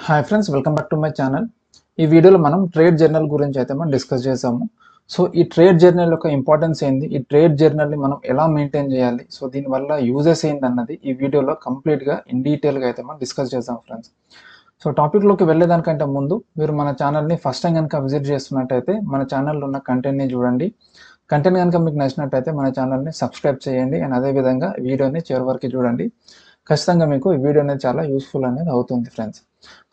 Hi friends, welcome back to my channel. ఈ వీడియోలో మనం ట్రేడ్ జర్నల్ గురించి అయితే మనం డిస్కస్ చేసాము. సో ఈ ట్రేడ్ జర్నల్ యొక్క ఇంపార్టెన్స్ ఏంది, ఈ ట్రేడ్ జర్నల్ని మనం ఎలా మెయింటైన్ చేయాలి, సో దీనివల్ల యూజెస్ ఏంటి అన్నది ఈ వీడియోలో కంప్లీట్గా ఇన్ డీటెయిల్గా అయితే మనం డిస్కస్ చేసాం ఫ్రెండ్స్. సో టాపిక్లోకి వెళ్ళేదానికంటే ముందు మీరు మన ఛానల్ని ఫస్ట్ టైం కనుక విజిట్ చేస్తున్నట్టయితే మన ఛానల్లో ఉన్న కంటెంట్ని చూడండి. కంటెంట్ కనుక మీకు నచ్చినట్టయితే మన ఛానల్ని సబ్స్క్రైబ్ చేయండి అండ్ అదేవిధంగా వీడియోని చివరి వరకు చూడండి. ఖచ్చితంగా మీకు ఈ వీడియో అనేది చాలా యూస్ఫుల్ అనేది అవుతుంది ఫ్రెండ్స్.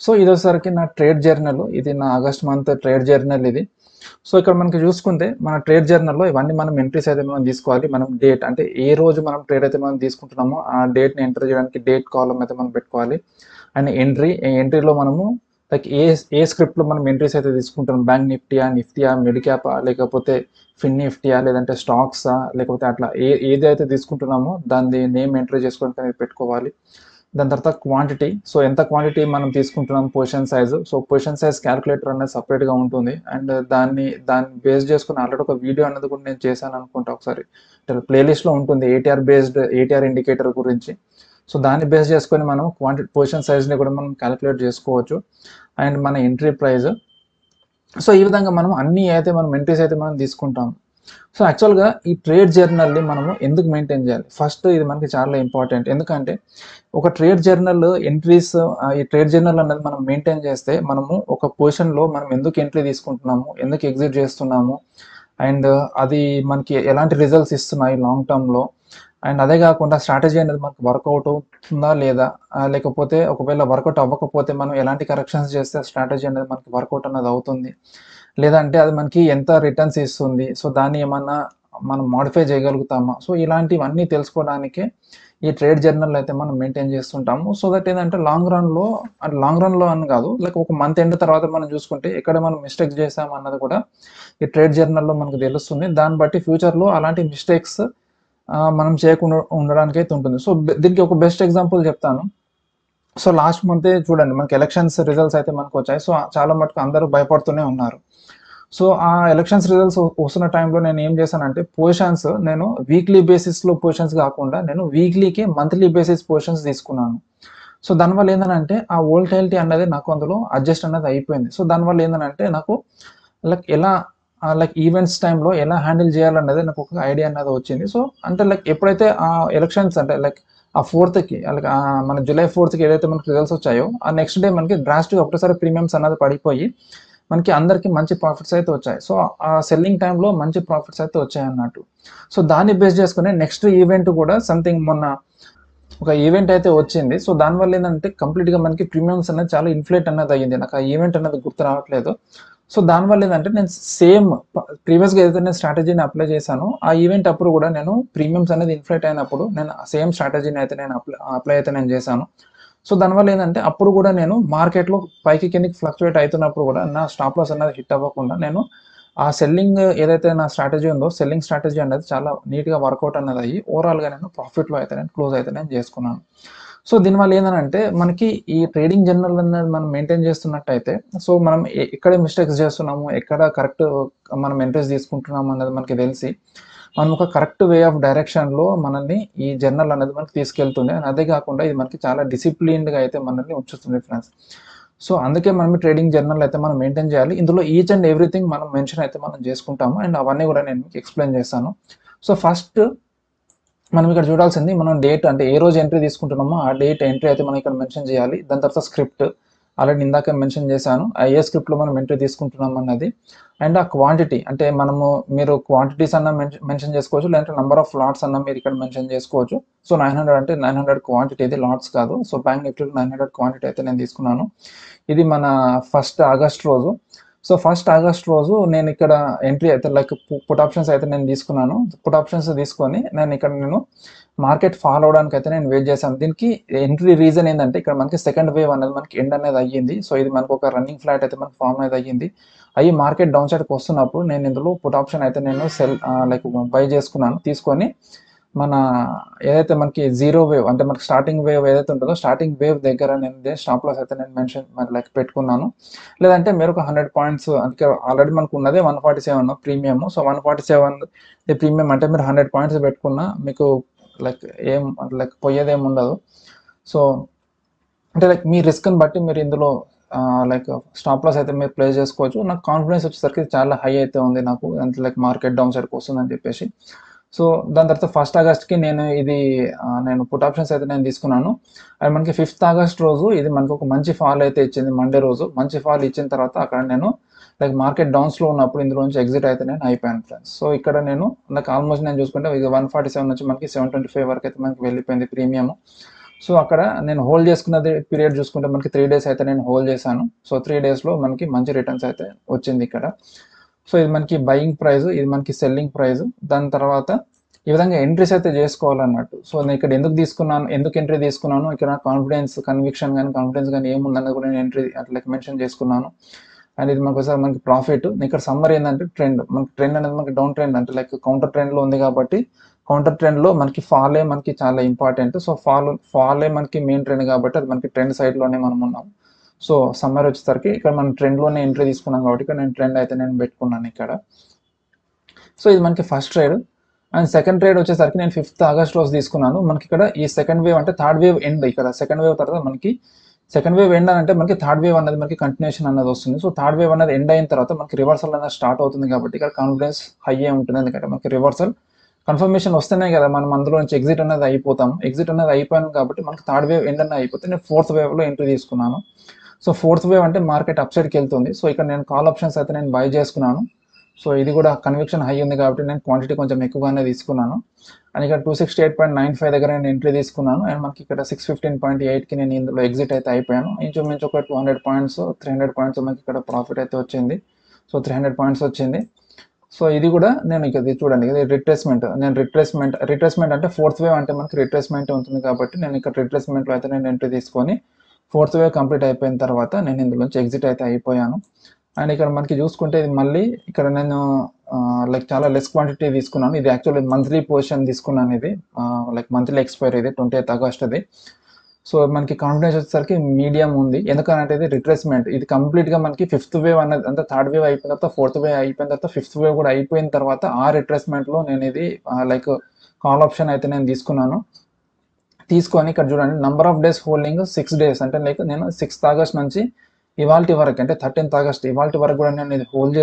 సో ఇదోసరికి నా ట్రేడ్ జర్నల్, ఇది నా ఆగస్ట్ మంత్ ట్రేడ్ జర్నల్ ఇది. సో ఇక్కడ మనకి చూసుకుంటే మన ట్రేడ్ జర్నల్లో ఇవన్నీ మనం ఎంట్రీస్ అయితే మనం తీసుకోవాలి. మనం డేట్ అంటే ఏ రోజు మనం ట్రేడ్ అయితే మనం తీసుకుంటున్నామో ఆ డేట్ని ఎంటర్ చేయడానికి డేట్ కాలం అయితే మనం పెట్టుకోవాలి. అండ్ ఎంట్రీలో మనము లైక్ ఏ స్క్రిప్ట్లో మనం ఎంట్రీస్ అయితే తీసుకుంటాం, బ్యాంక్ నిఫ్టీయా మిడ్ క్యాపా లేకపోతే ఫిన్ నిఫ్టీయా లేదంటే స్టాక్సా లేకపోతే అట్లా ఏదైతే తీసుకుంటున్నామో దాన్ని నేమ్ ఎంట్రీ చేసుకోవడానికి అనేది పెట్టుకోవాలి. దాని తర్వాత క్వాంటిటీ, సో ఎంత క్వాంటిటీ మనం తీసుకుంటున్నాం, position size, so position size calculator అనేది సపరేట్గా ఉంటుంది. అండ్ దాన్ని బేస్ చేసుకుని ఆల్రెడీ ఒక వీడియో అనేది కూడా నేను చేశాను అనుకుంటా, ఒకసారి ప్లేలిస్ట్లో ఉంటుంది ఏటీఆర్ ఇండికేటర్ గురించి. సో దాన్ని బేస్ చేసుకొని మనం పొజిషన్ సైజ్ని కూడా మనం క్యాలిక్యులేట్ చేసుకోవచ్చు. అండ్ మన ఎంట్రీ ప్రైస్, సో ఈ విధంగా మనం అన్ని అయితే మనం ఎంట్రీస్ అయితే మనం తీసుకుంటాం. సో యాక్చువల్గా ఈ ట్రేడ్ జర్నల్ని మనము ఎందుకు మెయింటైన్ చేయాలి, ఫస్ట్ ఇది మనకి చాలా ఇంపార్టెంట్. ఎందుకంటే ఒక ట్రేడ్ జర్నల్ ఎంట్రీస్, ఈ ట్రేడ్ జర్నల్ అనేది మనం మెయింటైన్ చేస్తే మనము ఒక పొజిషన్లో మనం ఎందుకు ఎంట్రీ తీసుకుంటున్నాము, ఎందుకు ఎగ్జిట్ చేస్తున్నాము, అండ్ అది మనకి ఎలాంటి రిజల్ట్స్ ఇస్తున్నాయి లాంగ్ టర్మ్లో, అండ్ అదే కాకుండా స్ట్రాటజీ అనేది మనకు వర్కౌట్ అవుతుందా లేదా, లేకపోతే ఒకవేళ వర్కౌట్ అవ్వకపోతే మనం ఎలాంటి కరెక్షన్స్ చేస్తే స్ట్రాటజీ అనేది మనకి వర్కౌట్ అనేది అవుతుంది, లేదంటే అది మనకి ఎంత రిటర్న్స్ ఇస్తుంది, సో దాన్ని ఏమన్నా మనం మాడిఫై చేయగలుగుతామా, సో ఇలాంటివన్నీ తెలుసుకోవడానికి ఈ ట్రేడ్ జర్నల్ అయితే మనం మెయింటైన్ చేస్తుంటాము. సో దట్ ఏంటంటే లాంగ్ రన్లో అని కాదు, లైక్ ఒక మంత్ ఎండ్ తర్వాత మనం చూసుకుంటే ఎక్కడ మనం మిస్టేక్స్ చేసాం అన్నది కూడా ఈ ట్రేడ్ జర్నల్లో మనకు తెలుస్తుంది. దాన్ని బట్టి ఫ్యూచర్లో అలాంటి మిస్టేక్స్ మనం చేయకుండా ఉండడానికి అయితే ఉంటుంది. సో దీనికి ఒక బెస్ట్ ఎగ్జాంపుల్ చెప్తాను. సో లాస్ట్ మంతే చూడండి మనకి ఎలక్షన్స్ రిజల్ట్స్ అయితే మనకు వచ్చాయి. సో చాలా మటుకు అందరూ భయపడుతూనే ఉన్నారు. సో ఆ ఎలక్షన్స్ రిజల్ట్స్ వస్తున్న టైంలో నేను ఏం చేశానంటే పొజిషన్స్ నేను వీక్లీ బేసిస్లో పొజిషన్స్ కాకుండా నేను వీక్లీకి మంత్లీ బేసిస్ పొజిషన్స్ తీసుకున్నాను. సో దానివల్ల ఏంటంటే ఆ వోల్టైలిటీ అనేది నాకు అందులో అడ్జస్ట్ అనేది అయిపోయింది. సో దానివల్ల ఏంటంటే నాకు లైక్ ఈవెంట్స్ టైంలో ఎలా హ్యాండిల్ చేయాలన్నది నాకు ఒక ఐడియా అనేది వచ్చింది. సో అంటే లైక్ ఎప్పుడైతే ఆ ఎలక్షన్స్ అంటే లైక్ ఆ 4th లైక్ మన జూలై 4th ఏదైతే మనకి రిజల్ట్స్ వచ్చాయో ఆ నెక్స్ట్ డే మనకి డ్రాస్టిక్ ఒకటేసారి ప్రీమియమ్స్ అనేది పడిపోయి మనకి అందరికీ మంచి ప్రాఫిట్స్ అయితే వచ్చాయి. సో ఆ సెల్లింగ్ టైంలో మంచి ప్రాఫిట్స్ అయితే వచ్చాయి అన్నట్టు. సో దాన్ని బేస్ చేసుకుని నెక్స్ట్ ఈవెంట్ కూడా సంథింగ్ మొన్న ఒక ఈవెంట్ అయితే వచ్చింది. సో దానివల్ల ఏంటంటే కంప్లీట్గా మనకి ప్రీమియమ్స్ అనేది చాలా ఇన్ఫ్లేట్ అనేది అయ్యింది. నాకు ఆ ఈవెంట్ అనేది గుర్తు రావట్లేదు. సో దానివల్ల ఏంటంటే నేను సేమ్ ప్రీవియస్గా ఏదైతే నేను స్ట్రాటజీని అప్లై చేశానో ఆ ఈవెంట్ అప్పుడు కూడా నేను ప్రీమియమ్స్ అనేది ఇన్ఫ్లేట్ అయినప్పుడు నేను సేమ్ స్ట్రాటజీని అయితే నేను అప్లై అయితే నేను చేశాను. సో దానివల్ల ఏంటంటే అప్పుడు కూడా నేను మార్కెట్లో పైకి కిందకి ఫ్లక్చువేట్ అవుతున్నప్పుడు కూడా నా స్టాప్ లాస్ అనేది హిట్ అవ్వకుండా నేను ఆ సెల్లింగ్ ఏదైతే నా స్ట్రాటజీ ఉందో సెల్లింగ్ స్ట్రాటజీ అనేది చాలా నీట్గా వర్కౌట్ అనేది అయ్యి ఓవరాల్గా నేను ప్రాఫిట్లో అయితే నేను క్లోజ్ అయితే నేను చేసుకున్నాను. సో దీనివల్ల ఏంటంటే మనకి ఈ ట్రేడింగ్ జర్నల్ అనేది మనం మెయింటైన్ చేస్తున్నట్టయితే సో మనం ఎక్కడ మిస్టేక్స్ చేస్తున్నాము, ఎక్కడ కరెక్ట్ మనం ఎంట్రీస్ తీసుకుంటున్నాము అనేది మనకి తెలిసి మనం ఒక కరెక్ట్ వే ఆఫ్ డైరెక్షన్లో మనల్ని ఈ జర్నల్ అనేది మనకి తీసుకెళ్తుంది. అండ్ అదే కాకుండా ఇది మనకి చాలా డిసిప్లిన్డ్గా అయితే మనల్ని ఉంచుతుంది ఫ్రెండ్స్. సో అందుకే మనం ట్రేడింగ్ జర్నల్ అయితే మనం మెయింటైన్ చేయాలి. ఇందులో ఈచ్ అండ్ ఎవ్రీథింగ్ మనం మెన్షన్ అయితే మనం చేసుకుంటాము అండ్ అవన్నీ కూడా నేను మీకు ఎక్స్ప్లెయిన్ చేస్తాను. సో ఫస్ట్ మనం ఇక్కడ చూడాల్సింది మనం డేట్ అంటే ఏ రోజు ఎంట్రీ తీసుకుంటున్నామో ఆ డేట్ ఎంట్రీ అయితే మనం ఇక్కడ మెన్షన్ చేయాలి. దాని తర్వాత స్క్రిప్ట్ ఆల్రెడీ ఇందాక మెన్షన్ చేశాను, ఏ స్క్రిప్ట్లో మనం ఎంట్రీ తీసుకుంటున్నాం అన్నది. అండ్ ఆ క్వాంటిటీ అంటే మీరు క్వాంటిటీస్ అన్న మెన్షన్ చేసుకోవచ్చు, లేదంటే నెంబర్ ఆఫ్ లాట్స్ అన్న మీరు ఇక్కడ మెన్షన్ చేసుకోవచ్చు. సో 900 అంటే 900 క్వాంటిటీ, ఇది లాట్స్ కాదు. సో బ్యాంక్ నిఫ్టీలో 900 క్వాంటిటీ అయితే నేను తీసుకున్నాను. ఇది మన 1st ఆగస్ట్ రోజు. సో 1st ఆగస్ట్ రోజు నేను ఇక్కడ ఎంట్రీ అయితే లైక్ పుట్ ఆప్షన్స్ అయితే నేను తీసుకున్నాను. పుట్ ఆప్షన్స్ తీసుకొని నేను మార్కెట్ ఫాలో అవడానికి అయితే నేను వెయిట్ చేశాను. దీనికి ఎంట్రీ రీజన్ ఏంటంటే ఇక్కడ మనకి సెకండ్ వేవ్ అనేది మనకి ఎండ్ అనేది అయ్యింది. సో ఇది మనకు ఒక రన్నింగ్ ఫ్లాట్ అయితే మనకి ఫామ్ అనేది అయ్యింది. అయ్యి మార్కెట్ డౌన్ సైడ్కి వస్తున్నప్పుడు నేను ఇందులో పుట్ ఆప్షన్ అయితే నేను లైక్ బై చేసుకున్నాను. తీసుకొని మన ఏదైతే మనకి జీరో వేవ్ అంటే మనకి స్టార్టింగ్ వేవ్ ఏదైతే ఉంటుందో స్టార్టింగ్ వేవ్ దగ్గర నేను స్టాప్ లాస్ అయితే నేను మెన్షన్ లైక్ పెట్టుకున్నాను. లేదంటే మీరు ఒక 100 పాయింట్స్ అంటే ఆల్రెడీ మనకు ఉన్నదే 147 ప్రీమియం. సో 147 ప్రీమియం అంటే మీరు 100 పాయింట్స్ పెట్టుకున్నా మీకు లైక్ పోయేదేం ఉండదు. సో అంటే లైక్ మీ రిస్క్ని బట్టి మీరు ఇందులో లైక్ స్టాప్ లాస్ అయితే మీరు ప్లేస్ చేసుకోవచ్చు. నాకు కాన్ఫిడెన్స్ వచ్చేసరికి చాలా హై అయితే ఉంది నాకు, అంటే లైక్ మార్కెట్ డౌన్ సైడ్కి వస్తుందని చెప్పేసి. సో దాని తర్వాత 1st ఆగస్ట్కి నేను పుట్ ఆప్షన్స్ అయితే నేను తీసుకున్నాను. అండ్ మనకి 5th ఆగస్ట్ రోజు ఇది మనకు ఒక మంచి ఫాల్ అయితే ఇచ్చింది. మండే రోజు మంచి ఫాల్ ఇచ్చిన తర్వాత అక్కడ నేను లైక్ మార్కెట్ డౌన్స్లో ఉన్నప్పుడు ఇందులో నుంచి ఎగ్జిట్ అయితే నేను అయిపోయాను ఫ్రెండ్స్. సో ఇక్కడ నేను నాకు ఆల్మోస్ట్ నేను చూసుకుంటే ఇది 147 నుంచి మనకి 725 వరకు అయితే మనకి వెళ్ళిపోయింది ప్రీమియం. సో అక్కడ నేను హోల్డ్ చేసుకున్నది పీరియడ్ చూసుకుంటే మనకి 3 డేస్ అయితే నేను హోల్డ్ చేశాను. సో 3 డేస్లో మనకి మంచి రిటర్న్స్ అయితే వచ్చింది ఇక్కడ. సో ఇది మనకి బయింగ్ ప్రైస్, ఇది మనకి సెల్లింగ్ ప్రైస్. దాని తర్వాత ఈ విధంగా ఎంట్రీస్ అయితే చేసుకోవాలన్నట్టు. సో నేను ఇక్కడ ఎందుకు ఎంట్రీ తీసుకున్నాను, ఇక్కడ కన్విక్షన్ కానీ ఏముందన్నది కూడా నేను ఎంట్రీ అట్లా మెన్షన్ చేసుకున్నాను. అండ్ ఇది మనకి ప్రాఫిట్. ఇక్కడ సమ్మర్ ఏంటంటే మనకి ట్రెండ్ అనేది మనకి డౌన్ ట్రెండ్, అంటే లైక్ కౌంటర్ ట్రెండ్లో ఉంది కాబట్టి కౌంటర్ ట్రెండ్లో మనకి ఫాలే మనకి చాలా ఇంపార్టెంట్. సో ఫాలే మనకి మెయిన్ ట్రెండ్ కాబట్టి అది మనకి ట్రెండ్ సైడ్లోనే మనం ఉన్నాం. సో సమ్మర్ వచ్చేసరికి ఇక్కడ మనం ట్రెండ్లోనే ఎంట్రీ తీసుకున్నాం కాబట్టి ఇక్కడ నేను ట్రెండ్ అయితే నేను పెట్టుకున్నాను ఇక్కడ. సో ఇది మనకి first trade. And second trade వచ్చేసరికి నేను 5th ఆగస్ట్ రోజు తీసుకున్నాను. మనకి ఇక్కడ ఈ సెకండ్ వేవ్ అంటే థర్డ్ వేవ్ ఎండ్, ఇక్కడ సెకండ్ వేవ్ తర్వాత మనకి సెకండ్ వేవ్ ఎండ్ అంటే మనకి థర్డ్ వేవ్ అనేది మనకి కంటిన్యూషన్ అన్నది వస్తుంది. సో థర్డ్ వేవ్ అనేది ఎండ్ అయిన తర్వాత మనకి రివర్సల్ అనేది స్టార్ట్ అవుతుంది కాబట్టి ఇక్కడ కాన్ఫిడెన్స్ హై ఉంటుంది. ఎందుకంటే మనకి రివర్సల్ కన్ఫర్మేషన్ వస్తేనే కదా మనం అందులో నుంచి ఎగ్జిట్ అనేది అయిపోతాము. ఎగ్జిట్ అనేది అయిపోయాను కాబట్టి మనకి థర్డ్ వేవ్ ఎండ్ అనేది అయిపోతే నేను 4th వేవ్లో ఎంట్రీ తీసుకున్నాను. సో 4th వేవ్ అంటే మార్కెట్ అప్ సైడ్కి వెళ్తుంది. సో ఇక్కడ నేను కాల్ ఆప్షన్స్ అయితే నేను బై చేసుకున్నాను. సో ఇది కూడా కన్విక్షన్ హై ఉంది కాబట్టి నేను క్వాంటిటీ కొంచెం ఎక్కువగానే తీసుకున్నాను. అండ్ ఇక్కడ 268.95 దగ్గర నేను ఎంట్రీ తీసుకున్నాను. అండ్ మనకి ఇక్కడ 615.8కి నేను ఇందులో ఎగ్జిట్ అయితే అయిపోయాను. ఇంచుమించు ఒక 200 పాయింట్స్ 300 పాయింట్స్ మనకి ఇక్కడ ప్రాఫిట్ అయితే వచ్చింది. సో 300 పాయింట్స్ వచ్చింది. సో ఇది కూడా నేను ఇది చూడండి, ఇది రిట్రేస్మెంట్ అంటే 4th వేవ్ అంటే మనకి రిట్రేస్మెంట్ ఉంటుంది కాబట్టి నేను ఇక్కడ రిట్రేస్మెంట్లో అయితే నేను ఎంట్రీ తీసుకొని 4th వేవ్ కంప్లీట్ అయిపోయిన తర్వాత నేను ఇందులోంచి ఎగ్జిట్ అయితే అయిపోయాను. అండ్ ఇక్కడ మనకి చూసుకుంటే ఇది మళ్ళీ ఇక్కడ నేను లైక్ చాలా లెస్ క్వాంటిటీ తీసుకున్నాను. ఇది యాక్చువల్లీ మంత్లీ పొజిషన్ తీసుకున్నాను. ఇది లైక్ మంత్లీ ఎక్స్పైరీ, ఇది 20th ఆగస్ట్ అది. సో మనకి కాన్ఫిడెన్స్ వచ్చేసరికి మీడియం ఉంది. ఎందుకంటే ఇది రిట్రేస్మెంట్, ఇది కంప్లీట్గా మనకి 5th వేవ్ అనేది అంటే థర్డ్ వేవ్ అయిపోయిన తర్వాత 4th వేవ్ అయిపోయిన తర్వాత 5th వేవ్ కూడా అయిపోయిన తర్వాత ఆ రిట్రేస్మెంట్లో నేను ఇది లైక్ కాల్ ఆప్షన్ అయితే నేను తీసుకొని ఇక్కడ చూడండి number of days holding 6 days, అంటే లైక్ నేను 6th ఆగస్ట్ నుంచి ఇవాల్టి వరకు అంటే 13th ఆగస్ట్ ఇవాల్టి వరకు కూడా నేను ఇది హోల్డ్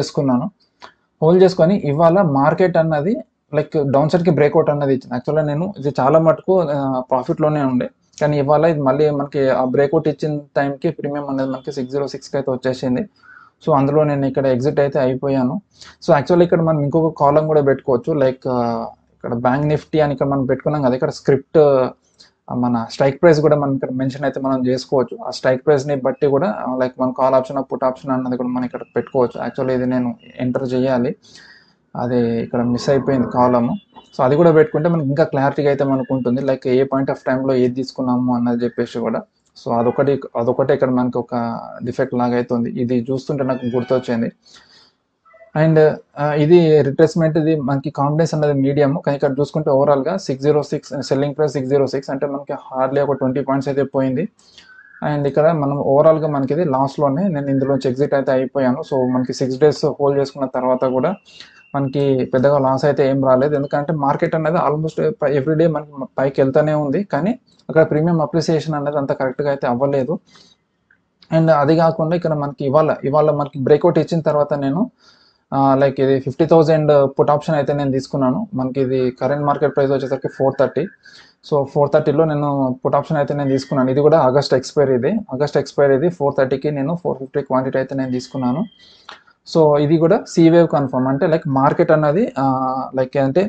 చేసుకొని ఇవాళ మార్కెట్ అన్నది లైక్ డౌన్ సైడ్కి బ్రేక్అవుట్ అన్నది ఇచ్చింది. యాక్చువల్గా నేను ఇది చాలా మటుకు ప్రాఫిట్లోనే ఉండే, కానీ ఇవాళ ఇది మళ్ళీ మనకి ఆ బ్రేక్అవుట్ ఇచ్చిన టైంకి ప్రీమియం అనేది మనకి 606కి అయితే వచ్చేసింది. సో అందులో నేను ఇక్కడ ఎగ్జిట్ అయితే అయిపోయాను. సో యాక్చువల్లీ ఇక్కడ మనం ఇంకొక కాలం కూడా పెట్టుకోవచ్చు, లైక్ ఇక్కడ బ్యాంక్ నిఫ్టీ అని ఇక్కడ మనం పెట్టుకున్నాం కదా, ఇక్కడ స్క్రిప్ట్ మన స్ట్రైక్ ప్రైస్ కూడా మనం ఇక్కడ మెన్షన్ అయితే మనం చేసుకోవచ్చు. ఆ స్ట్రైక్ ప్రైస్ని బట్టి కూడా లైక్ మన కాల్ ఆప్షన్ పుట్ ఆప్షన్ అన్నది కూడా మనం ఇక్కడ పెట్టుకోవచ్చు. యాక్చువల్లీ ఇది నేను ఎంటర్ చేయాలి, అది ఇక్కడ మిస్ అయిపోయింది కాలము. సో అది కూడా పెట్టుకుంటే మనకి ఇంకా క్లారిటీగా అయితే మనకు ఉంటుంది, లైక్ ఏ పాయింట్ ఆఫ్ టైంలో ఏది తీసుకున్నాము అన్నది చెప్పేసి కూడా. సో అదొకటే ఇక్కడ మనకి ఒక డిఫెక్ట్ లాగా అవుతుంది. ఇది చూస్తుంటే నాకు గుర్తొచ్చింది. అండ్ ఇది రిట్రేస్మెంట్, ఇది మనకి కాన్ఫిడెన్స్ అనేది మీడియం, కానీ ఇక్కడ చూసుకుంటే ఓవరాల్గా 606 సెల్లింగ్ ప్రైస్ 606 అంటే మనకి హార్డ్లీ ఒక 20 పాయింట్స్ అయితే పోయింది. అండ్ ఇక్కడ మనం ఓవరాల్గా మనకి ఇది లాస్ట్లోనే నేను ఇందులోంచి ఎగ్జిట్ అయితే అయిపోయాను. సో మనకి 6 డేస్ హోల్డ్ చేసుకున్న తర్వాత కూడా మనకి పెద్దగా లాస్ అయితే ఏం రాలేదు, ఎందుకంటే మార్కెట్ అనేది ఆల్మోస్ట్ ఎవ్రీడే మనకి పైకి వెళ్తూనే ఉంది, కానీ అక్కడ ప్రీమియం అప్రిసియేషన్ అనేది అంత కరెక్ట్గా అయితే అవ్వలేదు. అండ్ అది కాకుండా ఇక్కడ మనకి ఇవాళ మనకి బ్రేక్అవుట్ ఇచ్చిన తర్వాత నేను లైక్ ఇది 50,000 పుట్ ఆప్షన్ అయితే నేను తీసుకున్నాను. మనకి ఇది కరెంట్ మార్కెట్ ప్రైస్ వచ్చేసరికి 430. సో 430లో నేను పుట్ ఆప్షన్ అయితే నేను తీసుకున్నాను. ఇది కూడా ఆగస్ట్ ఎక్స్పైరీ ఇది 430కి నేను 450 క్వాంటిటీ అయితే నేను తీసుకున్నాను. సో ఇది కూడా సి వేవ్ కన్ఫర్మ్, అంటే లైక్ మార్కెట్ అన్నది లైక్ అంటే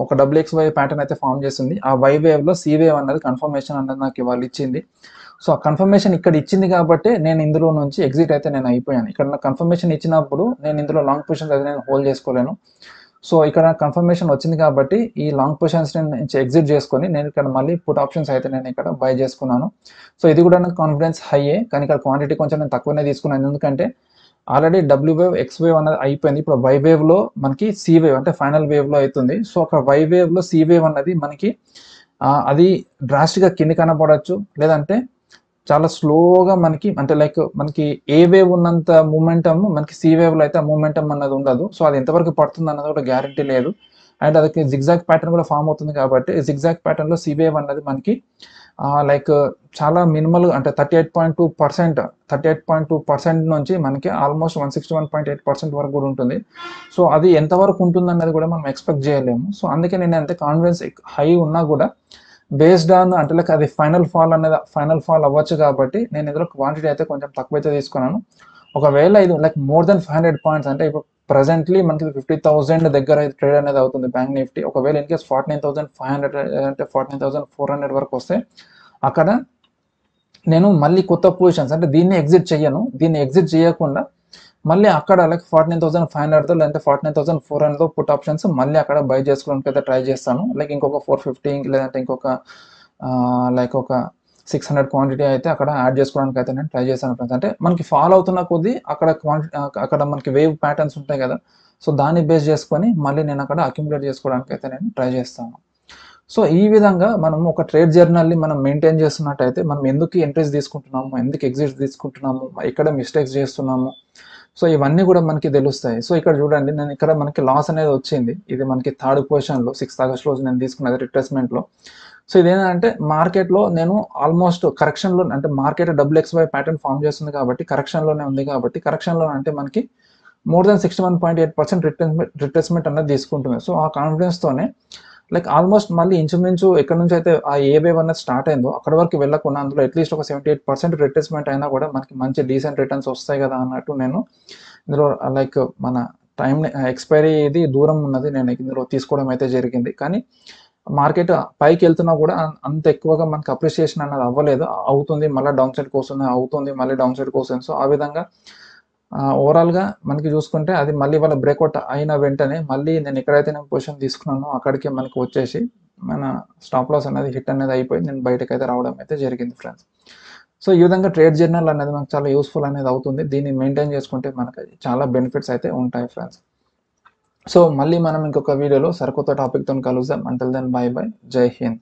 ఒక WXY ప్యాటర్న్ అయితే ఫామ్ చేస్తుంది. ఆ వై వేవ్లో సి వేవ్ అన్నది కన్ఫర్మేషన్ అన్నది నాకు ఇవాళ ఇచ్చింది. సో ఆ కన్ఫర్మేషన్ ఇక్కడ ఇచ్చింది కాబట్టి నేను ఇందులో నుంచి ఎగ్జిట్ అయితే నేను అయిపోయాను. ఇక్కడ నాకు కన్ఫర్మేషన్ ఇచ్చినప్పుడు నేను ఇందులో లాంగ్ పొజిషన్స్ అయితే నేను హోల్డ్ చేసుకోలేను. సో ఇక్కడ కన్ఫర్మేషన్ వచ్చింది కాబట్టి ఈ లాంగ్ పొజిషన్స్ నుంచి ఎగ్జిట్ చేసుకొని నేను ఇక్కడ మళ్ళీ పుట్ ఆప్షన్స్ అయితే నేను ఇక్కడ బై చేసుకున్నాను. సో ఇది కూడా నాకు కాన్ఫిడెన్స్ హైయే, కానీ ఇక్కడ క్వాంటిటీ కొంచెం నేను తక్కువనే తీసుకున్నాను, ఎందుకంటే already W wave X wave అనేది అయిపోయింది. ఇప్పుడు వై వేవ్లో మనకి సి వేవ్ అంటే ఫైనల్ వేవ్లో అవుతుంది. సో అక్కడ వై వేవ్లో సి వేవ్ అన్నది మనకి అది డ్రాస్టిక్గా కింది కనపడవచ్చు, లేదంటే చాలా స్లోగా మనకి అంటే లైక్ మనకి ఏ వేవ్ ఉన్నంత మూమెంటమ్ మనకి సి వేవ్లో అయితే ఆ మూమెంటమ్ అన్నది ఉండదు. సో అది ఎంతవరకు పడుతుంది అన్నది కూడా గ్యారంటీ లేదు. అండ్ అది జిగ్జాగ్ ప్యాటర్న్ కూడా ఫామ్ అవుతుంది కాబట్టి జిగ్జాగ్ ప్యాటర్న్లో సి వేవ్ అన్నది మనకి లైక్ చాలా మినిమల్ అంటే 38.2% నుంచి మనకి ఆల్మోస్ట్ 161.8% వరకు కూడా ఉంటుంది. సో అది ఎంతవరకు ఉంటుందన్నది కూడా మనం ఎక్స్పెక్ట్ చేయలేము. సో అందుకే నేను అంతే కాన్ఫిడెన్స్ హై ఉన్నా కూడా బేస్డ్ ఆన్ అంటే లైక్ అది ఫైనల్ ఫాల్ అవ్వచ్చు కాబట్టి నేను ఇందులో క్వాంటిటీ అయితే కొంచెం తక్కువైతే తీసుకున్నాను. ఒకవేళ ఇది లైక్ మోర్ దెన్ 500 పాయింట్స్ అంటే ఇప్పుడు ప్రెసెంట్లీ మనకి 50,000 దగ్గర ట్రేడ్ అనేది అవుతుంది బ్యాంక్ నిఫ్టీ. ఒకవేళ ఇన్ కేస్ 49,500 అంటే 49,400 వరకు వస్తే అక్కడ నేను మళ్ళీ కొత్త పొజిషన్స్ అంటే దీన్ని ఎగ్జిట్ చేయకుండా మళ్ళీ అక్కడ లైక్ 49,500 లేదంటే 49,400 పుట్ ఆప్షన్స్ మళ్ళీ అక్కడ బై చేసుకోవడానికి అయితే ట్రై చేస్తాను. లైక్ ఇంకొక 450 లేదంటే ఇంకొక లైక్ ఒక 600 క్వాంటిటీ అయితే అక్కడ యాడ్ చేసుకోవడానికి అయితే నేను ట్రై చేశాను ఫ్రెండ్స్. అంటే మనకి ఫాలో అవుతున్న కొద్దీ అక్కడ మనకి వేవ్ ప్యాటర్న్స్ ఉంటాయి కదా, సో దాన్ని బేస్ చేసుకొని మళ్ళీ నేను అక్కడ అక్యుములేట్ చేసుకోవడానికి అయితే నేను ట్రై చేస్తాను. సో ఈ విధంగా మనం ఒక ట్రేడ్ జర్నల్ని మనం మెయింటైన్ చేస్తున్నట్టయితే మనం ఎందుకు ఎంట్రీస్ తీసుకుంటున్నాము, ఎందుకు ఎగ్జిట్స్ తీసుకుంటున్నాము, ఎక్కడ మిస్టేక్స్ చేస్తున్నాము, సో ఇవన్నీ కూడా మనకి తెలుస్తాయి. సో ఇక్కడ చూడండి, నేను ఇక్కడ మనకి లాస్ అనేది వచ్చింది. ఇది మనకి థర్డ్ పొజిషన్లో 6th ఆగస్ట్ రోజు నేను తీసుకున్నది రిట్రేస్మెంట్లో. సో ఇదేంటంటే మార్కెట్లో నేను ఆల్మోస్ట్ కరెక్షన్లో అంటే మార్కెట్ WXY ప్యాటర్న్ ఫామ్ చేస్తుంది కాబట్టి కరెక్షన్లోనే ఉంది కాబట్టి కరెక్షన్లో అంటే మనకి మోర్ దెన్ 61.8% రిట్రేస్మెంట్ అనేది తీసుకుంటుంది. సో ఆ కాన్ఫిడెన్స్తోనే లైక్ ఆల్మోస్ట్ మళ్ళీ ఇంచుమించు ఎక్కడి నుంచి అయితే ఆ ఏ వేవ్ అనేది స్టార్ట్ అయిందో అక్కడ వరకు వెళ్ళకుండా అందులో అట్లీస్ట్ ఒక 78% రిట్రేస్మెంట్ అయినా కూడా మనకి మంచి డీసెంట్ రిటర్న్స్ వస్తాయి కదా అన్నట్టు నేను ఇందులో లైక్ మన టైం ఎక్స్పైరీ ఇది దూరం ఉన్నది నేను ఇందులో తీసుకోవడం అయితే జరిగింది. కానీ మార్కెట్ పైకి వెళ్తున్నా కూడా అంత ఎక్కువగా మనకి అప్రిషియేషన్ అన్నది అవ్వలేదు. అవుతుంది మళ్ళీ డౌన్ సైడ్కి వస్తుంది, అవుతుంది మళ్ళీ డౌన్ సైడ్కి వస్తుంది. సో ఆ విధంగా ఓవరాల్గా మనకి చూసుకుంటే అది మళ్ళీ వాళ్ళ బ్రేక్అవుట్ అయిన వెంటనే మళ్ళీ నేను ఎక్కడైతే నేను పొజిషన్ తీసుకున్నానో అక్కడికి మనకి వచ్చేసి మన స్టాప్ లాస్ అనేది హిట్ అనేది అయిపోయి నేను బయటకు అయితే రావడం అయితే జరిగింది ఫ్రెండ్స్. సో ఈ విధంగా ట్రేడ్ జర్నల్ అనేది మనకు చాలా యూస్ఫుల్ అనేది అవుతుంది. దీన్ని మెయింటైన్ చేసుకుంటే మనకి చాలా బెనిఫిట్స్ అయితే ఉంటాయి ఫ్రెండ్స్. సో మళ్ళీ మనం ఇంకొక వీడియోలో సరికొత్త టాపిక్తో కలుద్దాం. అంటిల్ దెన్ బై బై, జై హింద్.